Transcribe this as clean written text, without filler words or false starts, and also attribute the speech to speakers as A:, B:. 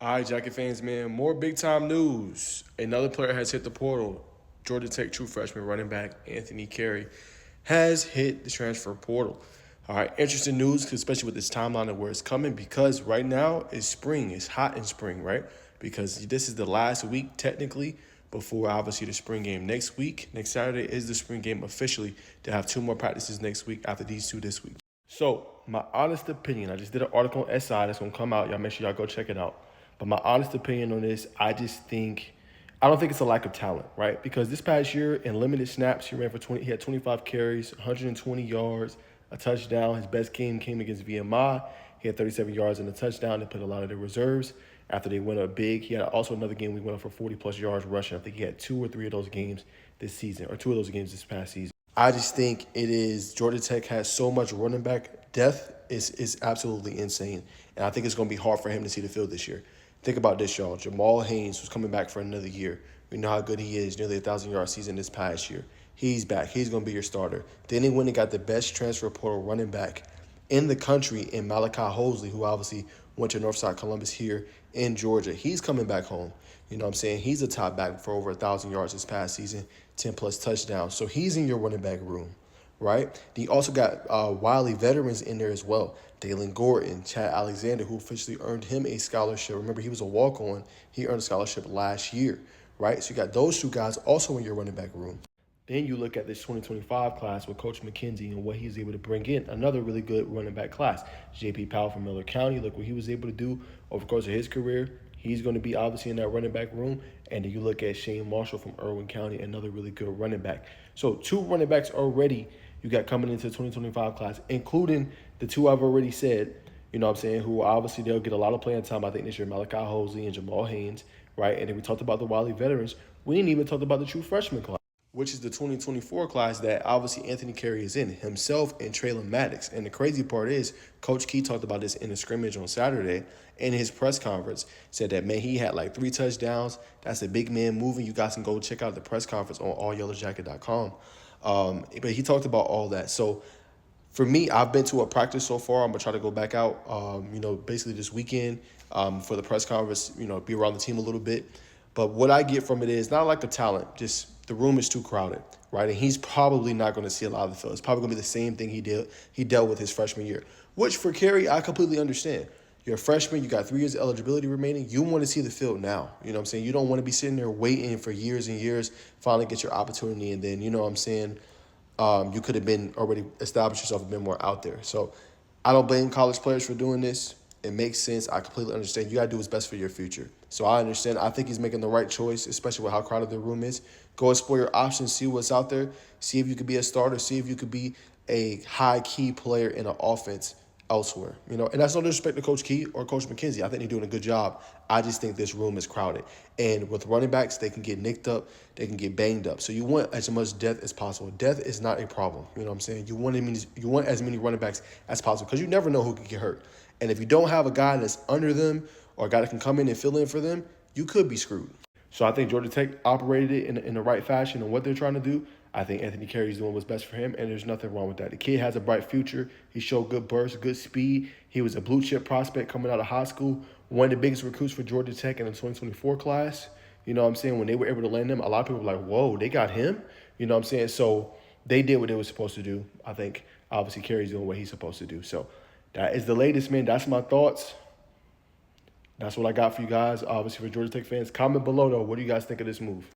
A: All right, Jacket fans, man, more big time news. Another player has hit the portal. Georgia Tech true freshman running back Anthony Carrie has hit the transfer portal. All right, interesting news, especially with this timeline of where it's coming, because right now it's spring. It's hot in spring, right? Because this is the last week, technically, before obviously the spring game next week. Next Saturday is the spring game officially. To have two more practices next week after these two this week. So, my honest opinion, I just did an article on SI that's going to come out. Y'all make sure y'all go check it out. But my honest opinion on this, I don't think it's a lack of talent, right? Because this past year in limited snaps, he had 25 carries, 120 yards, a touchdown. His best game came against VMI. He had 37 yards and a touchdown. They put a lot of their reserves after they went up big. He had also another game we went up for 40-plus yards rushing. I think he had two or three of those games this season, or two of those games this past season. I just think it is Georgia Tech has so much running back depth is absolutely insane. And I think it's going to be hard for him to see the field this year. Think about this, y'all. Jamal Haynes was coming back for another year. We know how good he is, nearly a 1,000-yard season this past year. He's back. He's going to be your starter. Then they went and got the best transfer portal running back in the country in Malachi Hosley, who obviously went to Northside Columbus here in Georgia. He's coming back home. You know what I'm saying? He's a top back for over 1,000 yards this past season, 10-plus touchdowns. So he's in your running back room, right? Then you also got Wiley veterans in there as well. Dalen Gordon, Chad Alexander, who officially earned him a scholarship. Remember, he was a walk-on. He earned a scholarship last year, right? So you got those two guys also in your running back room. Then you look at this 2025 class with Coach McKenzie and what he's able to bring in. Another really good running back class. J.P. Powell from Miller County. Look what he was able to do over the course of his career. He's going to be obviously in that running back room. And then you look at Shane Marshall from Irwin County, another really good running back. So two running backs already you got coming into the 2025 class, including the two I've already said, you know what I'm saying, who obviously they'll get a lot of playing time, I think, this year, Malachi Hosley and Jamal Haynes, right? And then we talked about the Wiley veterans. We didn't even talk about the true freshman class, which is the 2024 class that obviously Anthony Carrie is in, himself and Traylon Maddox. And the crazy part is, Coach Key talked about this in a scrimmage on Saturday in his press conference, said that, man, he had like 3 touchdowns. That's a big man moving. You guys can go check out the press conference on allyellowjacket.com. But he talked about all that. So for me, I've been to a practice so far. I'm going to try to go back out, basically this weekend for the press conference, be around the team a little bit. But what I get from it is not like the talent, just the room is too crowded, right? And he's probably not going to see a lot of the field. It's probably going to be the same thing he dealt with his freshman year, which for Carrie, I completely understand. You're a freshman, you got 3 years of eligibility remaining. You want to see the field now. You know what I'm saying? You don't want to be sitting there waiting for years and years, finally get your opportunity, and then, you know what I'm saying, you could have been already established yourself and been more out there. So I don't blame college players for doing this. It makes sense. I completely understand. You got to do what's best for your future. So I understand. I think he's making the right choice, especially with how crowded the room is. Go explore your options, see what's out there, see if you could be a starter, see if you could be a high-key player in an offense elsewhere. And that's no disrespect to Coach Key or Coach McKenzie. I think they're doing a good job. I just think this room is crowded. And with running backs, they can get nicked up, they can get banged up. So you want as much depth as possible. Depth is not a problem. You know what I'm saying? You want as many running backs as possible because you never know who could get hurt. And if you don't have a guy that's under them or a guy that can come in and fill in for them, you could be screwed. So I think Georgia Tech operated it in the right fashion and what they're trying to do. I think Anthony Carey's doing what's best for him, and there's nothing wrong with that. The kid has a bright future. He showed good burst, good speed. He was a blue-chip prospect coming out of high school, one of the biggest recruits for Georgia Tech in the 2024 class. You know what I'm saying? When they were able to land him, a lot of people were like, whoa, they got him? You know what I'm saying? So they did what they were supposed to do. I think, obviously, Carey's doing what he's supposed to do. So that is the latest, man. That's my thoughts. That's what I got for you guys. Obviously, for Georgia Tech fans, comment below, though. What do you guys think of this move?